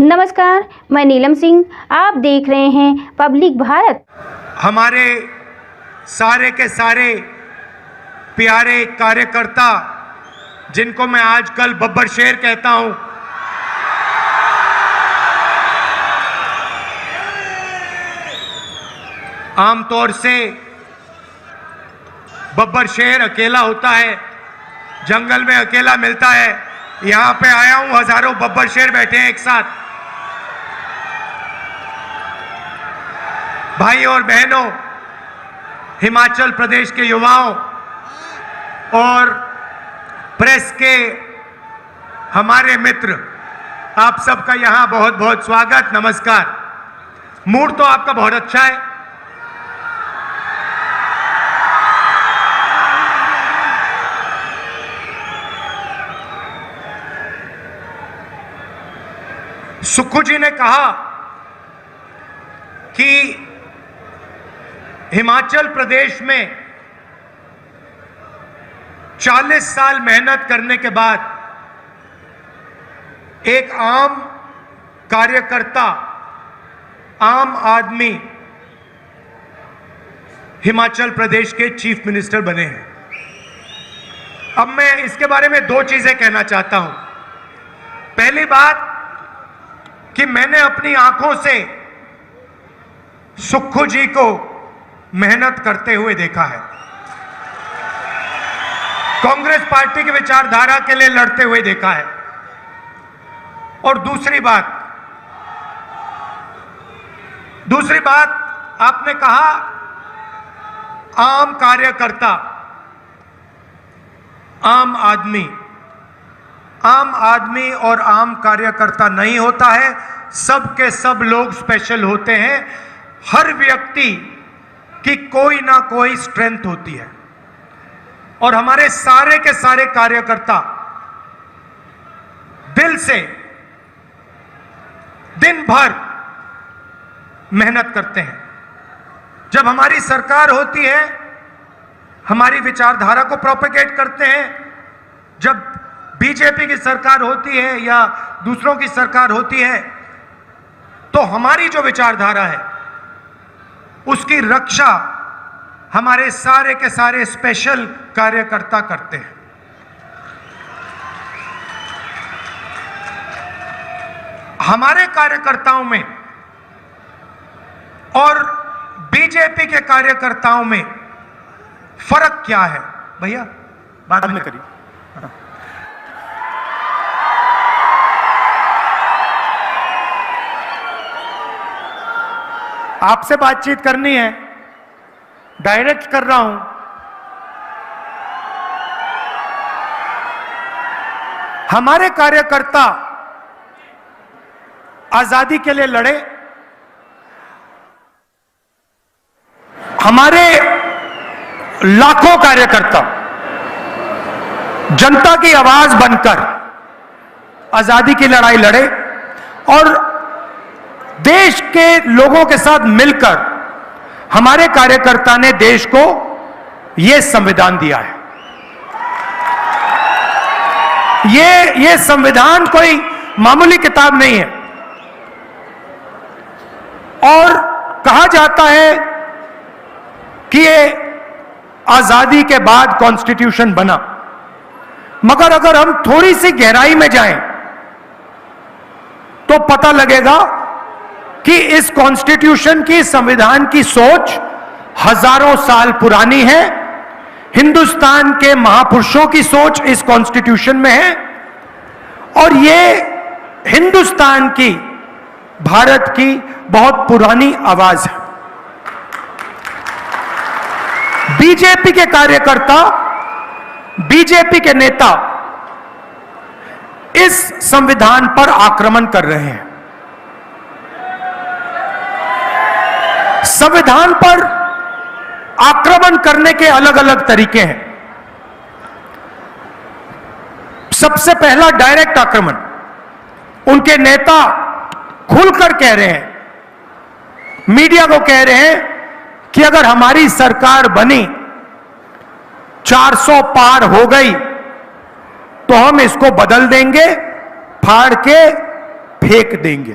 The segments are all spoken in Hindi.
नमस्कार, मैं नीलम सिंह। आप देख रहे हैं पब्लिक भारत। हमारे सारे के सारे प्यारे कार्यकर्ता, जिनको मैं आजकल बब्बर शेर कहता हूं, आमतौर से बब्बर शेर अकेला होता है, जंगल में अकेला मिलता है। यहां पे आया हूं, हजारों बब्बर शेर बैठे हैं एक साथ। भाई और बहनों, हिमाचल प्रदेश के युवाओं और प्रेस के हमारे मित्र, आप सबका यहां बहुत बहुत स्वागत, नमस्कार। मूड तो आपका बहुत अच्छा है। सुक्खू जी ने कहा कि हिमाचल प्रदेश में 40 साल मेहनत करने के बाद एक आम कार्यकर्ता, आम आदमी हिमाचल प्रदेश के चीफ मिनिस्टर बने हैं। अब मैं इसके बारे में दो चीजें कहना चाहता हूं। पहली बात कि मैंने अपनी आंखों से सुक्खू जी को मेहनत करते हुए देखा है, कांग्रेस पार्टी की विचारधारा के लिए लड़ते हुए देखा है। और दूसरी बात आपने कहा आम कार्यकर्ता, आम आदमी और आम कार्यकर्ता नहीं होता है। सब के सब लोग स्पेशल होते हैं। हर व्यक्ति की कोई ना कोई स्ट्रेंथ होती है और हमारे सारे के सारे कार्यकर्ता दिल से दिन भर मेहनत करते हैं। जब हमारी सरकार होती है, हमारी विचारधारा को प्रोपेगेट करते हैं। जब बीजेपी की सरकार होती है या दूसरों की सरकार होती है, तो हमारी जो विचारधारा है उसकी रक्षा हमारे सारे के सारे स्पेशल कार्यकर्ता करते हैं। हमारे कार्यकर्ताओं में और बीजेपी के कार्यकर्ताओं में फर्क क्या है? भैया बाद में करिए। आपसे बातचीत करनी है, डायरेक्ट कर रहा हूं। हमारे कार्यकर्ता आजादी के लिए लड़े, हमारे लाखों कार्यकर्ता जनता की आवाज बनकर आजादी की लड़ाई लड़े और देश के लोगों के साथ मिलकर हमारे कार्यकर्ता ने देश को यह संविधान दिया है। ये संविधान कोई मामूली किताब नहीं है। और कहा जाता है कि ये आजादी के बाद कॉन्स्टिट्यूशन बना, मगर अगर हम थोड़ी सी गहराई में जाएं तो पता लगेगा कि इस कॉन्स्टिट्यूशन की, संविधान की सोच हजारों साल पुरानी है। हिंदुस्तान के महापुरुषों की सोच इस कॉन्स्टिट्यूशन में है और ये हिंदुस्तान की, भारत की बहुत पुरानी आवाज है। बीजेपी के कार्यकर्ता, बीजेपी के नेता इस संविधान पर आक्रमण कर रहे हैं। संविधान पर आक्रमण करने के अलग अलग तरीके हैं। सबसे पहला डायरेक्ट आक्रमण। उनके नेता खुलकर कह रहे हैं, मीडिया को कह रहे हैं कि अगर हमारी सरकार बनी, 400 पार हो गई, तो हम इसको बदल देंगे, फाड़ के फेंक देंगे।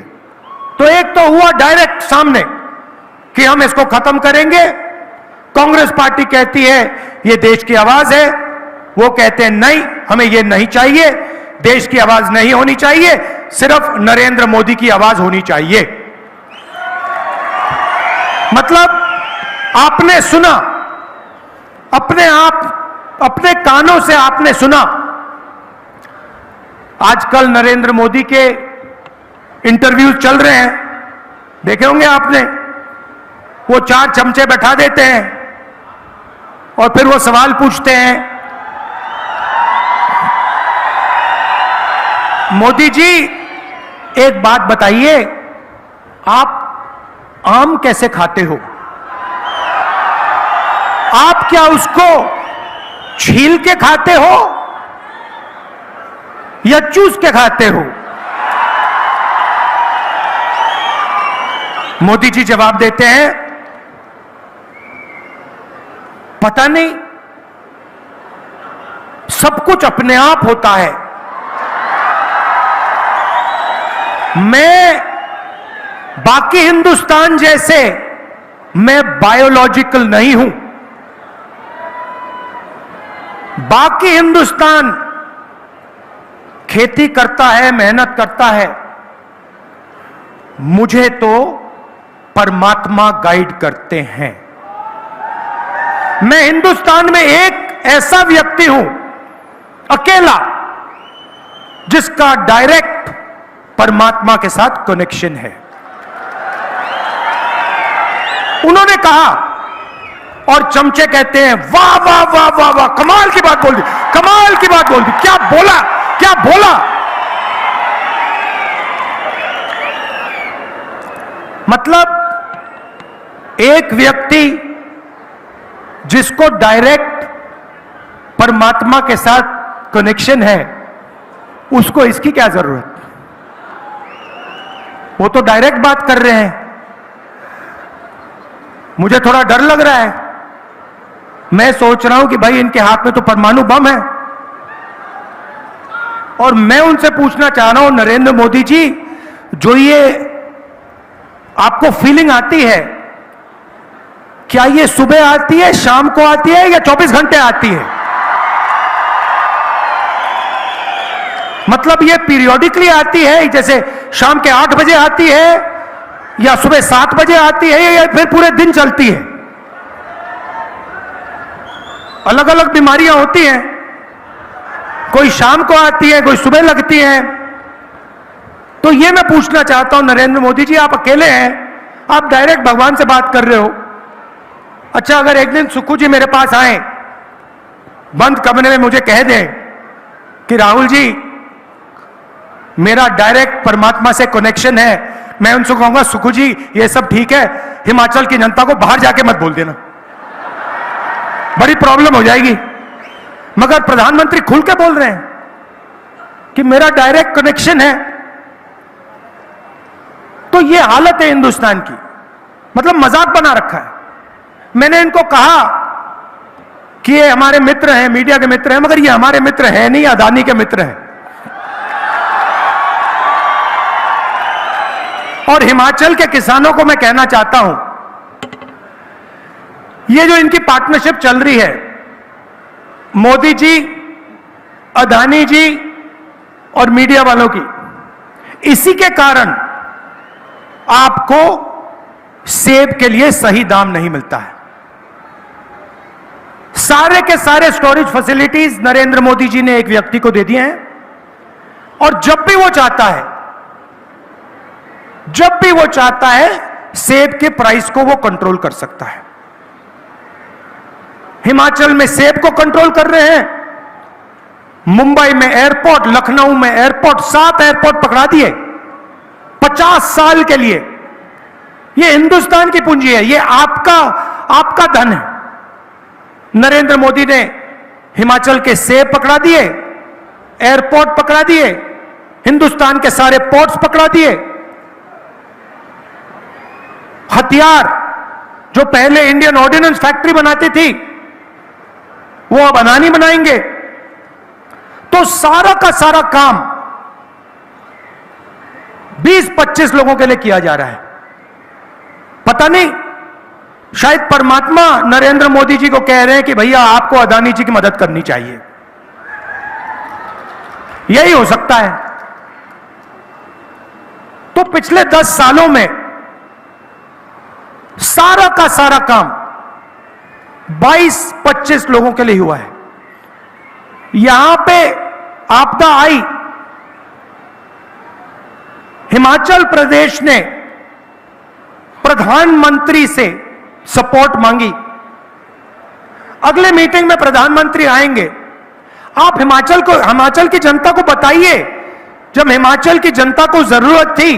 तो एक तो हुआ डायरेक्ट सामने कि हम इसको खत्म करेंगे। कांग्रेस पार्टी कहती है ये देश की आवाज है, वो कहते हैं नहीं, हमें ये नहीं चाहिए, देश की आवाज नहीं होनी चाहिए, सिर्फ नरेंद्र मोदी की आवाज होनी चाहिए। मतलब आपने सुना, अपने आप अपने कानों से आपने सुना। आजकल नरेंद्र मोदी के इंटरव्यू चल रहे हैं, देखे होंगे आपने। वो 4 चमचे बैठा देते हैं और फिर वो सवाल पूछते हैं, मोदी जी एक बात बताइए, आप आम कैसे खाते हो? आप क्या उसको छील के खाते हो या चूस के खाते हो? मोदी जी जवाब देते हैं, पता नहीं, सब कुछ अपने आप होता है। मैं बाकी हिंदुस्तान जैसे मैं बायोलॉजिकल नहीं हूं। बाकी हिंदुस्तान खेती करता है, मेहनत करता है, मुझे तो परमात्मा गाइड करते हैं। मैं हिंदुस्तान में एक ऐसा व्यक्ति हूं, अकेला, जिसका डायरेक्ट परमात्मा के साथ कनेक्शन है। उन्होंने कहा और चमचे कहते हैं, वाह वाह वाह वाह वाह, कमाल की बात बोल दी, कमाल की बात बोल दी, क्या बोला, क्या बोला। मतलब एक व्यक्ति जिसको डायरेक्ट परमात्मा के साथ कनेक्शन है, उसको इसकी क्या जरूरत? वो तो डायरेक्ट बात कर रहे हैं। मुझे थोड़ा डर लग रहा है। मैं सोच रहा हूं कि भाई इनके हाथ में तो परमाणु बम है, और मैं उनसे पूछना चाह रहा हूं, नरेंद्र मोदी जी, जो ये आपको फीलिंग आती है, क्या ये सुबह आती है, शाम को आती है, या 24 घंटे आती है? मतलब ये पीरियोडिकली आती है, जैसे शाम के 8 बजे आती है, या सुबह 7 बजे आती है, या फिर पूरे दिन चलती है? अलग अलग बीमारियां होती हैं, कोई शाम को आती है, कोई सुबह लगती है। तो ये मैं पूछना चाहता हूं नरेंद्र मोदी जी, आप अकेले हैं, आप डायरेक्ट भगवान से बात कर रहे हो। अच्छा, अगर एक दिन सुक्खू जी मेरे पास आए, बंद कमरे में मुझे कह दें कि राहुल जी मेरा डायरेक्ट परमात्मा से कनेक्शन है, मैं उनसे कहूंगा, सुक्खू जी ये सब ठीक है, हिमाचल की जनता को बाहर जाके मत बोल देना, बड़ी प्रॉब्लम हो जाएगी। मगर प्रधानमंत्री खुल के बोल रहे हैं कि मेरा डायरेक्ट कनेक्शन है। तो ये हालत है हिंदुस्तान की, मतलब मजाक बना रखा है। मैंने इनको कहा कि ये हमारे मित्र हैं, मीडिया के मित्र हैं, मगर ये हमारे मित्र हैं नहीं, अदानी के मित्र हैं। और हिमाचल के किसानों को मैं कहना चाहता हूं, ये जो इनकी पार्टनरशिप चल रही है, मोदी जी, अदानी जी और मीडिया वालों की, इसी के कारण आपको सेब के लिए सही दाम नहीं मिलता है। सारे के सारे स्टोरेज फैसिलिटीज नरेंद्र मोदी जी ने एक व्यक्ति को दे दिए हैं, और जब भी वो चाहता है सेब के प्राइस को वो कंट्रोल कर सकता है। हिमाचल में सेब को कंट्रोल कर रहे हैं, मुंबई में एयरपोर्ट, लखनऊ में एयरपोर्ट, 7 एयरपोर्ट पकड़ा दिए 50 साल के लिए। ये हिंदुस्तान की पूंजी है, ये आपका धन है। नरेंद्र मोदी ने हिमाचल के सेब पकड़ा दिए, एयरपोर्ट पकड़ा दिए, हिंदुस्तान के सारे पोर्ट्स पकड़ा दिए। हथियार जो पहले इंडियन ऑर्डिनेंस फैक्ट्री बनाती थी, वो अब अदानी बनाएंगे। तो सारा का सारा काम 20-25 लोगों के लिए किया जा रहा है। पता नहीं, शायद परमात्मा नरेंद्र मोदी जी को कह रहे हैं कि भैया आपको अदानी जी की मदद करनी चाहिए। यही हो सकता है। तो पिछले 10 सालों में सारा का सारा काम 22-25 लोगों के लिए हुआ है। यहां पे आपदा आई, हिमाचल प्रदेश ने प्रधानमंत्री से सपोर्ट मांगी। अगले मीटिंग में प्रधानमंत्री आएंगे, आप हिमाचल की जनता को बताइए, जब हिमाचल की जनता को जरूरत थी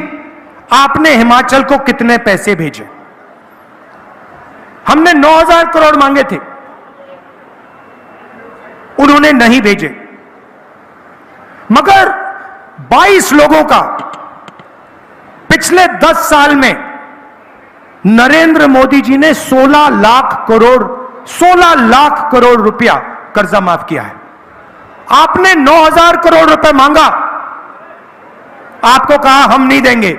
आपने हिमाचल को कितने पैसे भेजे। हमने 9,000 करोड़ मांगे थे, उन्होंने नहीं भेजे, मगर 22 लोगों का पिछले 10 साल में नरेंद्र मोदी जी ने 16 लाख करोड़ रुपया कर्जा माफ किया है। आपने 9,000 करोड़ रुपए मांगा, आपको कहा हम नहीं देंगे,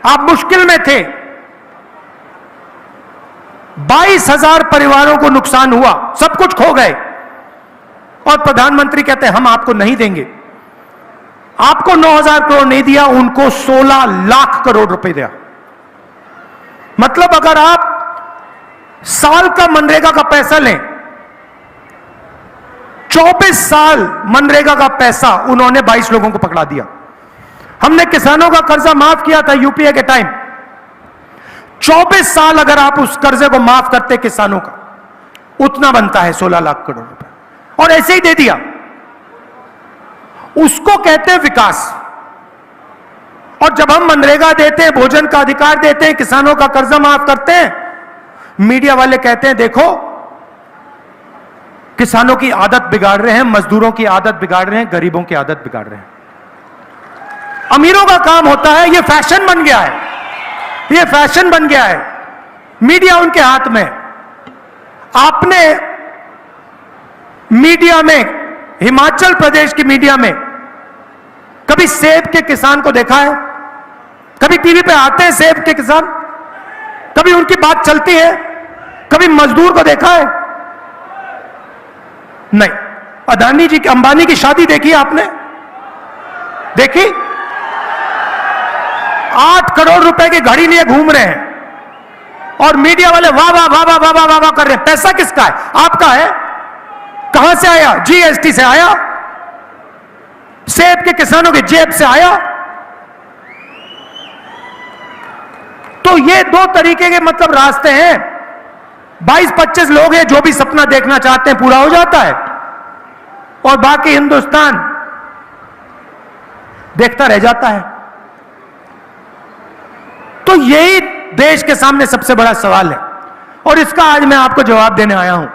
आप मुश्किल में थे, 22,000 परिवारों को नुकसान हुआ, सब कुछ खो गए, और प्रधानमंत्री कहते हैं हम आपको नहीं देंगे। आपको 9,000 करोड़ नहीं दिया, उनको 16 लाख करोड़ रुपए दिया। मतलब अगर आप साल का मनरेगा का पैसा लें, 24 साल मनरेगा का पैसा उन्होंने 22 लोगों को पकड़ा दिया। हमने किसानों का कर्जा माफ किया था यूपीए के टाइम, 24 साल अगर आप उस कर्जे को माफ करते किसानों का, उतना बनता है 16 लाख करोड़ रुपए, और ऐसे ही दे दिया। उसको कहते हैं विकास। और जब हम मनरेगा देते हैं, भोजन का अधिकार देते हैं, किसानों का कर्जा माफ करते हैं, मीडिया वाले कहते हैं देखो किसानों की आदत बिगाड़ रहे हैं, मजदूरों की आदत बिगाड़ रहे हैं, गरीबों की आदत बिगाड़ रहे हैं। अमीरों का काम होता है, यह फैशन बन गया है, यह फैशन बन गया है, मीडिया उनके हाथ में। आपने मीडिया में, हिमाचल प्रदेश की मीडिया में कभी सेब के किसान को देखा है? कभी टीवी पे आते हैं सेब के किसान? कभी उनकी बात चलती है? कभी मजदूर को देखा है? नहीं। अदानी जी की, अंबानी की शादी देखी आपने? देखी? 8 करोड़ रुपए की घड़ी लिए घूम रहे हैं, और मीडिया वाले वाह वाह वाह वाह वाह वाह वाह वाह कर रहे हैं। पैसा किसका है? आपका है। कहां से आया? जीएसटी से आया, सेब के किसानों की जेब से आया। तो ये 2 तरीके के मतलब रास्ते हैं। 22-25 लोग हैं जो भी सपना देखना चाहते हैं पूरा हो जाता है, और बाकी हिंदुस्तान देखता रह जाता है। तो यही देश के सामने सबसे बड़ा सवाल है, और इसका आज मैं आपको जवाब देने आया हूं।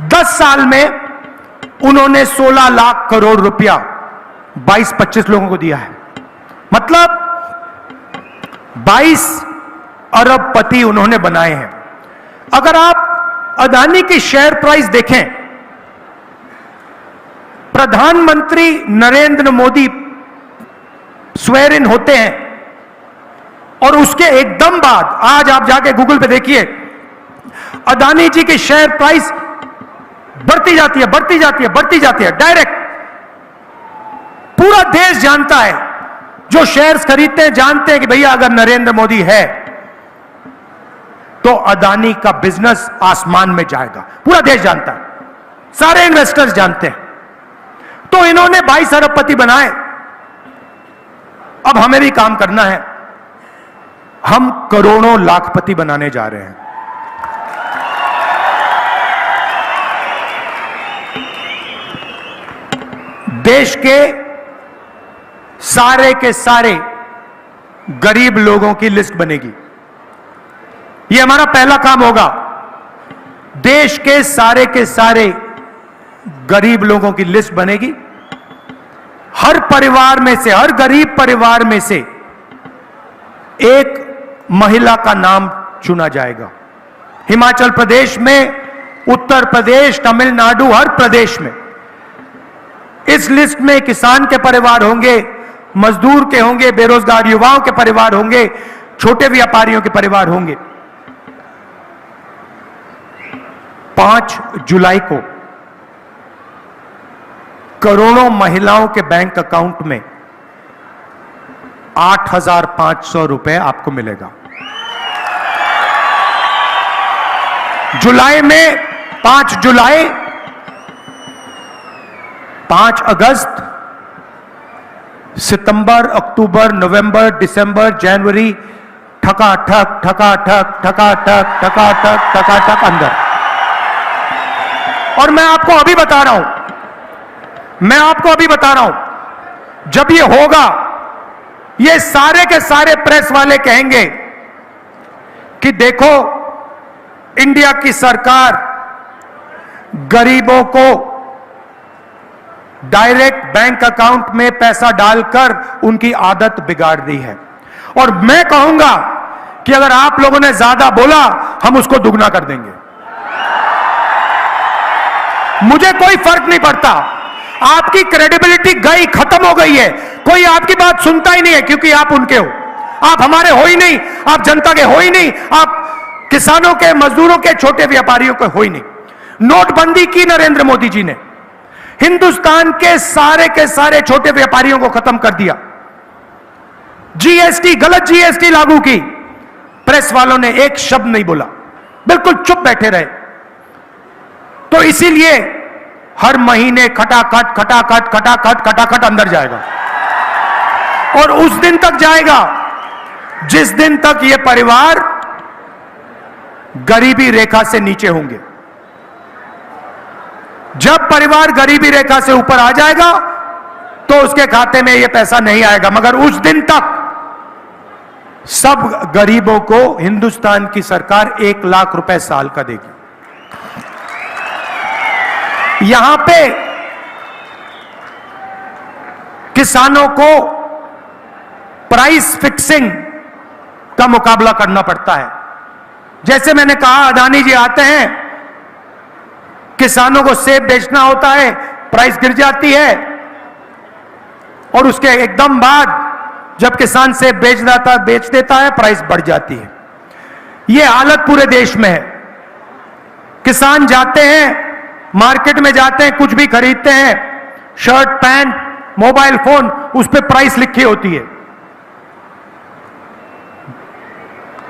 10 साल में उन्होंने 16 लाख करोड़ रुपया 22-25 लोगों को दिया है, मतलब 22 अरबपति उन्होंने बनाए हैं। अगर आप अदानी की शेयर प्राइस देखें, प्रधानमंत्री नरेंद्र मोदी स्वेर इन होते हैं, और उसके एकदम बाद आज आप जाके गूगल पे देखिए, अदानी जी की शेयर प्राइस बढ़ती जाती है, बढ़ती जाती है, बढ़ती जाती है, डायरेक्ट। पूरा देश जानता है, जो शेयर्स खरीदते हैं जानते हैं कि भैया अगर नरेंद्र मोदी है तो अदानी का बिजनेस आसमान में जाएगा। पूरा देश जानता है, सारे इन्वेस्टर्स जानते हैं। तो इन्होंने 22 अरबपति बनाए। अब हमें भी काम करना है, हम करोड़ों लाखपति बनाने जा रहे हैं। देश के सारे गरीब लोगों की लिस्ट बनेगी। यह हमारा पहला काम होगा। देश के सारे गरीब लोगों की लिस्ट बनेगी। हर परिवार में से, हर गरीब परिवार में से एक महिला का नाम चुना जाएगा। हिमाचल प्रदेश में, उत्तर प्रदेश, तमिलनाडु, हर प्रदेश में इस लिस्ट में किसान के परिवार होंगे, मजदूर के होंगे, बेरोजगार युवाओं के परिवार होंगे, छोटे व्यापारियों के परिवार होंगे। 5 जुलाई को करोड़ों महिलाओं के बैंक अकाउंट में 8,500 रुपए आपको मिलेगा। जुलाई में 5 जुलाई, 5 अगस्त, सितंबर, अक्टूबर, नवंबर, दिसंबर, जनवरी, ठकाठक ठकाठक ठकाठक ठकाठक ठकाठक अंदर। और मैं आपको अभी बता रहा हूं, जब ये होगा, ये सारे के सारे प्रेस वाले कहेंगे कि देखो इंडिया की सरकार गरीबों को डायरेक्ट बैंक अकाउंट में पैसा डालकर उनकी आदत बिगाड़ दी है। और मैं कहूंगा कि अगर आप लोगों ने ज्यादा बोला, हम उसको दुगना कर देंगे। मुझे कोई फर्क नहीं पड़ता, आपकी क्रेडिबिलिटी गई, खत्म हो गई है, कोई आपकी बात सुनता ही नहीं है, क्योंकि आप उनके हो, आप हमारे हो ही नहीं, आप जनता के हो ही नहीं, आप किसानों के, मजदूरों के, छोटे व्यापारियों के हो ही नहीं। नोटबंदी की नरेंद्र मोदी जी ने, हिंदुस्तान के सारे छोटे व्यापारियों को खत्म कर दिया। जीएसटी, गलत जीएसटी लागू की, प्रेस वालों ने एक शब्द नहीं बोला, बिल्कुल चुप बैठे रहे। तो इसीलिए हर महीने खटाखट खटाखट खटाखट खटाखट अंदर जाएगा, और उस दिन तक जाएगा जिस दिन तक ये परिवार गरीबी रेखा से नीचे होंगे। जब परिवार गरीबी रेखा से ऊपर आ जाएगा तो उसके खाते में यह पैसा नहीं आएगा, मगर उस दिन तक सब गरीबों को हिंदुस्तान की सरकार 1 लाख रुपए साल का देगी। यहां पे किसानों को प्राइस फिक्सिंग का मुकाबला करना पड़ता है। जैसे मैंने कहा, अदानी जी आते हैं, किसानों को सेब बेचना होता है, प्राइस गिर जाती है, और उसके एकदम बाद जब किसान सेब बेच देता है, प्राइस बढ़ जाती है। यह हालत पूरे देश में है। किसान जाते हैं, मार्केट में जाते हैं, कुछ भी खरीदते हैं, शर्ट, पैंट, मोबाइल फोन, उस पर प्राइस लिखी होती है,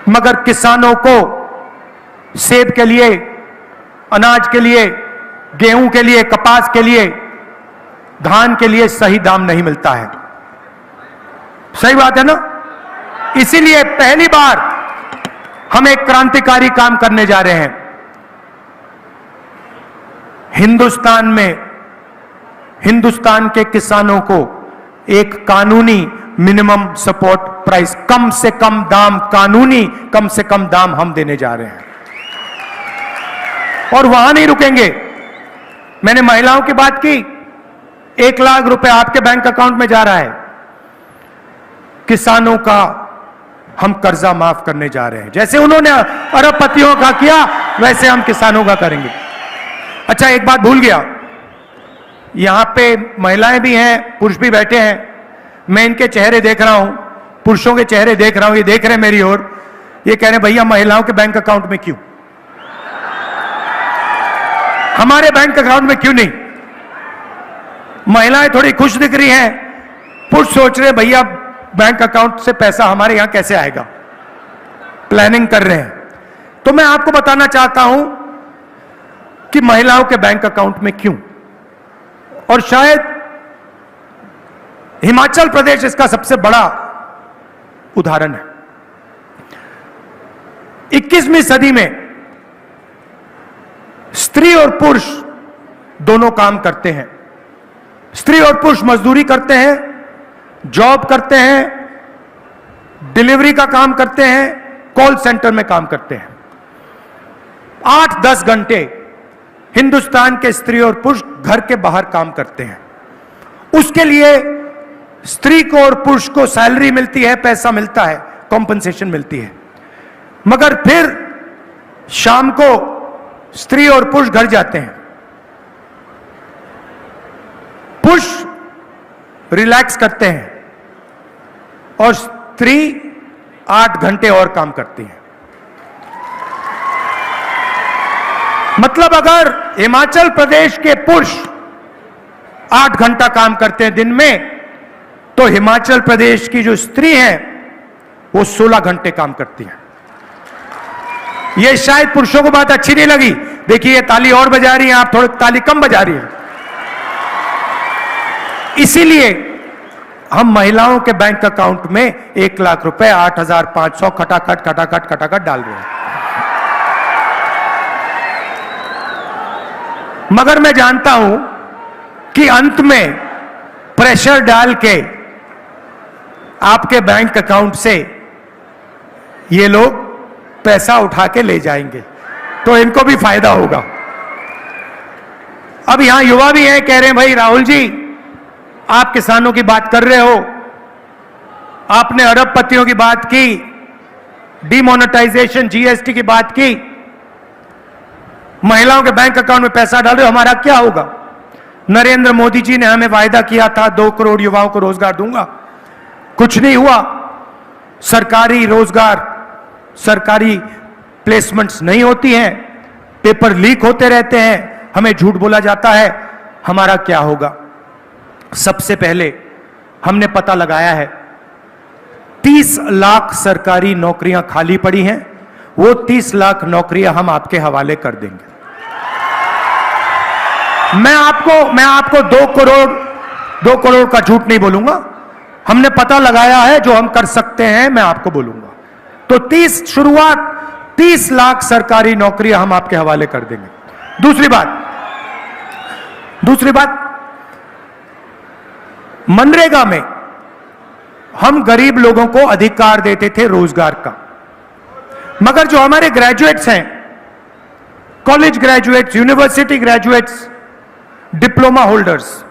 मगर किसानों को सेब के लिए, अनाज के लिए, गेहूं के लिए, कपास के लिए, धान के लिए सही दाम नहीं मिलता है। सही बात है ना? इसीलिए पहली बार हम एक क्रांतिकारी काम करने जा रहे हैं। हिंदुस्तान में हिंदुस्तान के किसानों को एक कानूनी मिनिमम सपोर्ट प्राइस, कम से कम दाम, कानूनी कम से कम दाम हम देने जा रहे हैं। और वहां नहीं रुकेंगे। मैंने महिलाओं की बात की, 1 लाख रुपए आपके बैंक अकाउंट में जा रहा है। किसानों का हम कर्जा माफ करने जा रहे हैं। जैसे उन्होंने अरबपतियों का किया, वैसे हम किसानों का करेंगे। अच्छा, एक बात भूल गया, यहां पे महिलाएं भी हैं, पुरुष भी बैठे हैं। मैं इनके चेहरे देख रहा हूं, पुरुषों के चेहरे देख रहा हूं, ये देख रहे हैं मेरी ओर, ये कह रहे हैं भैया महिलाओं के बैंक अकाउंट में क्यों, हमारे बैंक अकाउंट में क्यों नहीं? महिलाएं थोड़ी खुश दिख रही हैं, पुरुष सोच रहे भैया बैंक अकाउंट से पैसा हमारे यहां कैसे आएगा, प्लानिंग कर रहे हैं। तो मैं आपको बताना चाहता हूं कि महिलाओं के बैंक अकाउंट में क्यों, और शायद हिमाचल प्रदेश इसका सबसे बड़ा उदाहरण है। 21वीं सदी में स्त्री और पुरुष दोनों काम करते हैं। स्त्री और पुरुष मजदूरी करते हैं, जॉब करते हैं, डिलीवरी का काम करते हैं, कॉल सेंटर में काम करते हैं। 8-10 घंटे हिंदुस्तान के स्त्री और पुरुष घर के बाहर काम करते हैं। उसके लिए स्त्री को और पुरुष को सैलरी मिलती है, पैसा मिलता है, कॉम्पनसेशन मिलती है। मगर फिर शाम को स्त्री और पुरुष घर जाते हैं। पुरुष रिलैक्स करते हैं और स्त्री 8 घंटे और काम करती है। मतलब अगर हिमाचल प्रदेश के पुरुष 8 घंटा काम करते हैं दिन में, तो हिमाचल प्रदेश की जो स्त्री है वो 16 घंटे काम करती है। ये शायद पुरुषों को बात अच्छी नहीं लगी। देखिए ये ताली और बजा रही हैं, आप थोड़ी ताली कम बजा रही हैं। इसीलिए हम महिलाओं के बैंक अकाउंट में 1 लाख रुपए 8,500 खटाखट डाल रहे हैं। मगर मैं जानता हूं कि अंत में प्रेशर डाल के आपके बैंक अकाउंट से ये लोग पैसा उठा के ले जाएंगे, तो इनको भी फायदा होगा। अब यहां युवा भी हैं, कह रहे हैं भाई राहुल जी आप किसानों की बात कर रहे हो, आपने अरबपतियों की बात की, डिमोनेटाइजेशन जीएसटी की बात की, महिलाओं के बैंक अकाउंट में पैसा डाल रहे हो, हमारा क्या होगा? नरेंद्र मोदी जी ने हमें वायदा किया था 2 करोड़ युवाओं को रोजगार दूंगा, कुछ नहीं हुआ। सरकारी रोजगार, सरकारी प्लेसमेंट्स नहीं होती हैं, पेपर लीक होते रहते हैं, हमें झूठ बोला जाता है, हमारा क्या होगा? सबसे पहले हमने पता लगाया है 30 लाख सरकारी नौकरियां खाली पड़ी हैं, वो 30 लाख नौकरियां हम आपके हवाले कर देंगे। मैं आपको 2 करोड़ का झूठ नहीं बोलूंगा, हमने पता लगाया है, जो हम कर सकते हैं मैं आपको बोलूंगा। तो 30 लाख सरकारी नौकरियां हम आपके हवाले कर देंगे। दूसरी बात, मनरेगा में हम गरीब लोगों को अधिकार देते थे रोजगार का, मगर जो हमारे ग्रेजुएट्स हैं, college graduates, university graduates, diploma holders,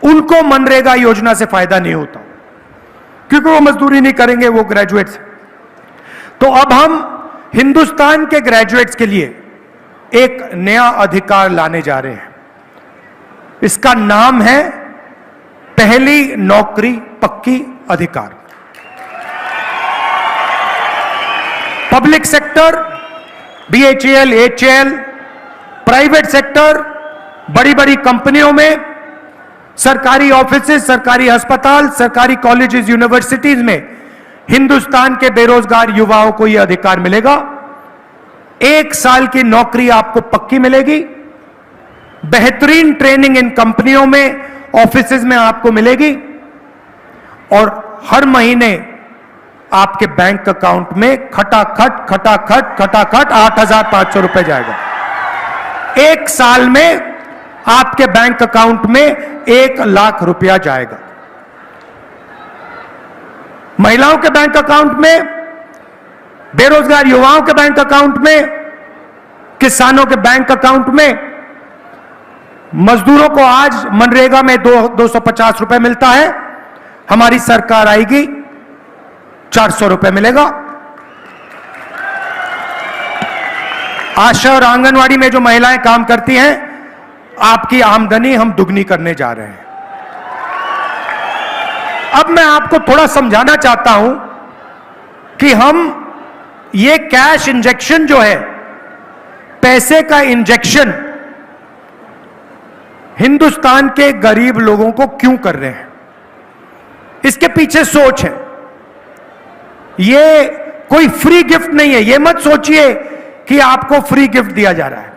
उनको मनरेगा योजना से फायदा नहीं होता, क्योंकि वो मजदूरी नहीं करेंगे, वो ग्रेजुएट्स। तो अब हम हिंदुस्तान के ग्रेजुएट्स के लिए एक नया अधिकार लाने जा रहे हैं। इसका नाम है पहली नौकरी पक्की अधिकार। Public sector, BHEL, HAL, private sector, बड़ी बड़ी कंपनियों में, सरकारी ऑफिसेज, सरकारी अस्पताल, सरकारी कॉलेजेस, यूनिवर्सिटीज में हिंदुस्तान के बेरोजगार युवाओं को यह अधिकार मिलेगा। 1 साल की नौकरी आपको पक्की मिलेगी, बेहतरीन ट्रेनिंग इन कंपनियों में, ऑफिसेज में आपको मिलेगी, और हर महीने आपके बैंक अकाउंट में खटाखट 8,500 रुपए जाएगा। 1 साल में आपके बैंक अकाउंट में 1 लाख रुपया जाएगा। महिलाओं के बैंक अकाउंट में, बेरोजगार युवाओं के बैंक अकाउंट में, किसानों के बैंक अकाउंट में। मजदूरों को आज मनरेगा में 250 रुपए मिलता है, हमारी सरकार आएगी 400 रुपए मिलेगा। आशा और आंगनवाड़ी में जो महिलाएं काम करती हैं, आपकी आमदनी हम दुगनी करने जा रहे हैं। अब मैं आपको थोड़ा समझाना चाहता हूं कि हम ये कैश इंजेक्शन जो है, पैसे का इंजेक्शन हिंदुस्तान के गरीब लोगों को क्यों कर रहे हैं, इसके पीछे सोच है। ये कोई फ्री गिफ्ट नहीं है, ये मत सोचिए कि आपको फ्री गिफ्ट दिया जा रहा है।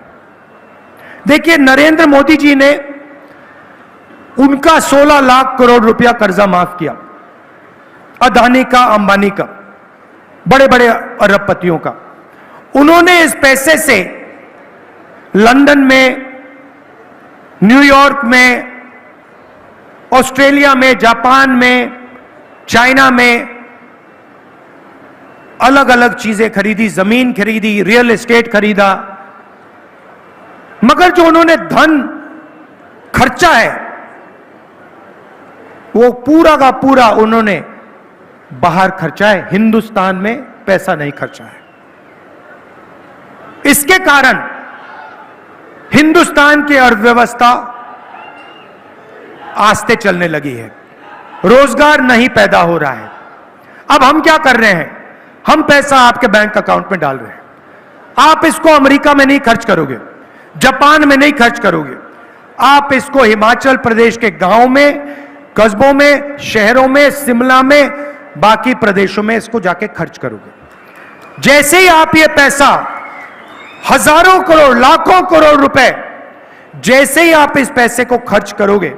देखिए नरेंद्र मोदी जी ने उनका 16 लाख करोड़ रुपया कर्जा माफ किया, अदानी का, अंबानी का, बड़े बड़े अरबपतियों का। उन्होंने इस पैसे से लंदन में, न्यूयॉर्क में, ऑस्ट्रेलिया में, जापान में, चाइना में अलग अलग चीजें खरीदी, जमीन खरीदी, रियल एस्टेट खरीदा। मगर जो उन्होंने धन खर्चा है वो पूरा का पूरा उन्होंने बाहर खर्चा है, हिंदुस्तान में पैसा नहीं खर्चा है। इसके कारण हिंदुस्तान की अर्थव्यवस्था आस्ते चलने लगी है, रोजगार नहीं पैदा हो रहा है। अब हम क्या कर रहे हैं, हम पैसा आपके बैंक अकाउंट में डाल रहे हैं। आप इसको अमेरिका में नहीं खर्च करोगे, जापान में नहीं खर्च करोगे, आप इसको हिमाचल प्रदेश के गांव में, कस्बों में, शहरों में, शिमला में, बाकी प्रदेशों में इसको जाके खर्च करोगे। जैसे ही आप ये पैसा हजारों करोड़, लाखों करोड़ रुपए, जैसे ही आप इस पैसे को खर्च करोगे,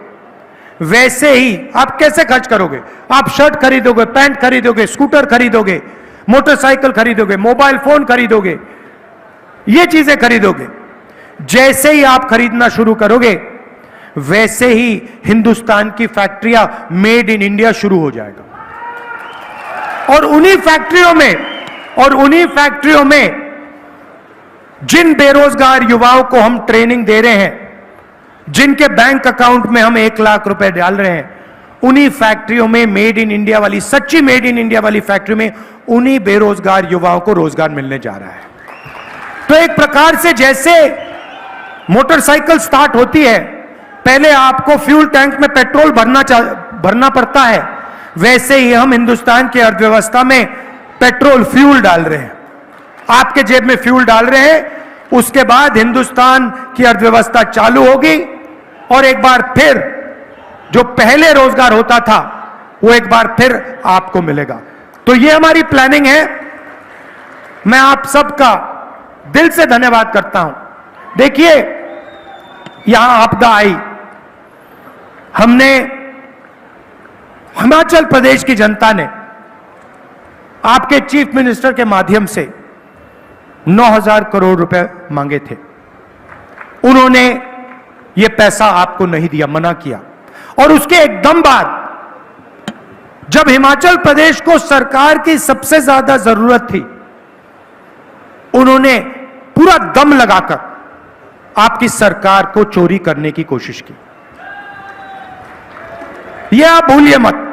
वैसे ही आप कैसे खर्च करोगे, आप शर्ट खरीदोगे, पैंट खरीदोगे, स्कूटर खरीदोगे, मोटरसाइकिल खरीदोगे, मोबाइल फोन खरीदोगे, ये चीजें खरीदोगे। जैसे ही आप खरीदना शुरू करोगे, वैसे ही हिंदुस्तान की फैक्ट्रियां मेड इन इंडिया शुरू हो जाएगा। और उन्हीं फैक्ट्रियों में जिन बेरोजगार युवाओं को हम ट्रेनिंग दे रहे हैं, जिनके बैंक अकाउंट में हम 1 लाख रुपए डाल रहे हैं, उन्हीं फैक्ट्रियों में मेड इन इंडिया वाली, सच्ची मेड इन इंडिया वाली फैक्ट्री में उन्हीं बेरोजगार युवाओं को रोजगार मिलने जा रहा है। तो एक प्रकार से जैसे मोटरसाइकिल स्टार्ट होती है, पहले आपको फ्यूल टैंक में पेट्रोल भरना पड़ता है, वैसे ही हम हिंदुस्तान की अर्थव्यवस्था में पेट्रोल, फ्यूल डाल रहे हैं। आपके जेब में फ्यूल डाल रहे हैं, उसके बाद हिंदुस्तान की अर्थव्यवस्था चालू होगी और एक बार फिर जो पहले रोजगार होता था वो एक बार फिर आपको मिलेगा। तो ये हमारी प्लानिंग है। मैं आप सबका दिल से धन्यवाद करता हूं। देखिए, यहां आपदा आई, हमने, हिमाचल प्रदेश की जनता ने आपके चीफ मिनिस्टर के माध्यम से 9,000 करोड़ रुपए मांगे थे। उन्होंने यह पैसा आपको नहीं दिया, मना किया। और उसके एकदम बाद जब हिमाचल प्रदेश को सरकार की सबसे ज्यादा जरूरत थी, उन्होंने पूरा दम लगाकर आपकी सरकार को चोरी करने की कोशिश की। यह आप भूलिए मत।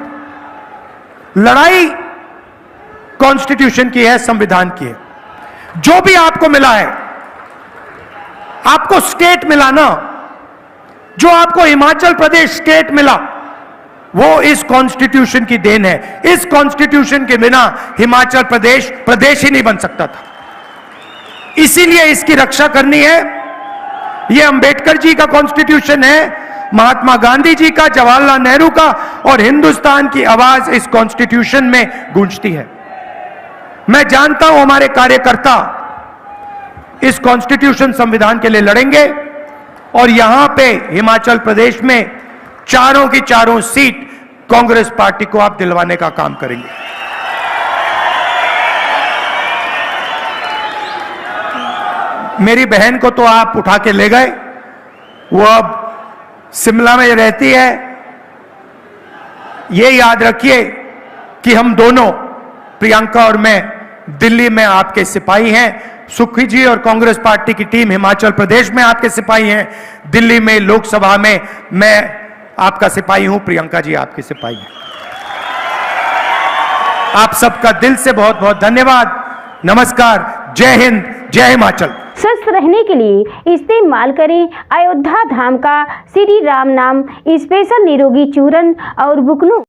लड़ाई कॉन्स्टिट्यूशन की है, संविधान की है। जो भी आपको मिला है, आपको स्टेट मिला ना, जो आपको हिमाचल प्रदेश स्टेट मिला, वो इस कॉन्स्टिट्यूशन की देन है। इस कॉन्स्टिट्यूशन के बिना हिमाचल प्रदेश प्रदेश ही नहीं बन सकता था। इसीलिए इसकी रक्षा करनी है। यह अंबेडकर जी का कॉन्स्टिट्यूशन है, महात्मा गांधी जी का, जवाहरलाल नेहरू का, और हिंदुस्तान की आवाज इस कॉन्स्टिट्यूशन में गूंजती है। मैं जानता हूं हमारे कार्यकर्ता इस कॉन्स्टिट्यूशन, संविधान के लिए लड़ेंगे और यहां पे हिमाचल प्रदेश में चारों की चारों सीट कांग्रेस पार्टी को आप दिलवाने का काम करेंगे। मेरी बहन को तो आप उठा के ले गए, वो अब शिमला में रहती है। ये याद रखिए कि हम दोनों, प्रियंका और मैं, दिल्ली में आपके सिपाही हैं। सुखी जी और कांग्रेस पार्टी की टीम हिमाचल प्रदेश में आपके सिपाही हैं। दिल्ली में, लोकसभा में मैं आपका सिपाही हूं, प्रियंका जी आपकी सिपाही हैं। आप सबका दिल से बहुत बहुत धन्यवाद। नमस्कार, जय हिंद, जय हिमाचल। स्वस्थ रहने के लिए इस्तेमाल करें अयोध्या धाम का श्री राम नाम स्पेशल निरोगी चूर्ण और बुकनू।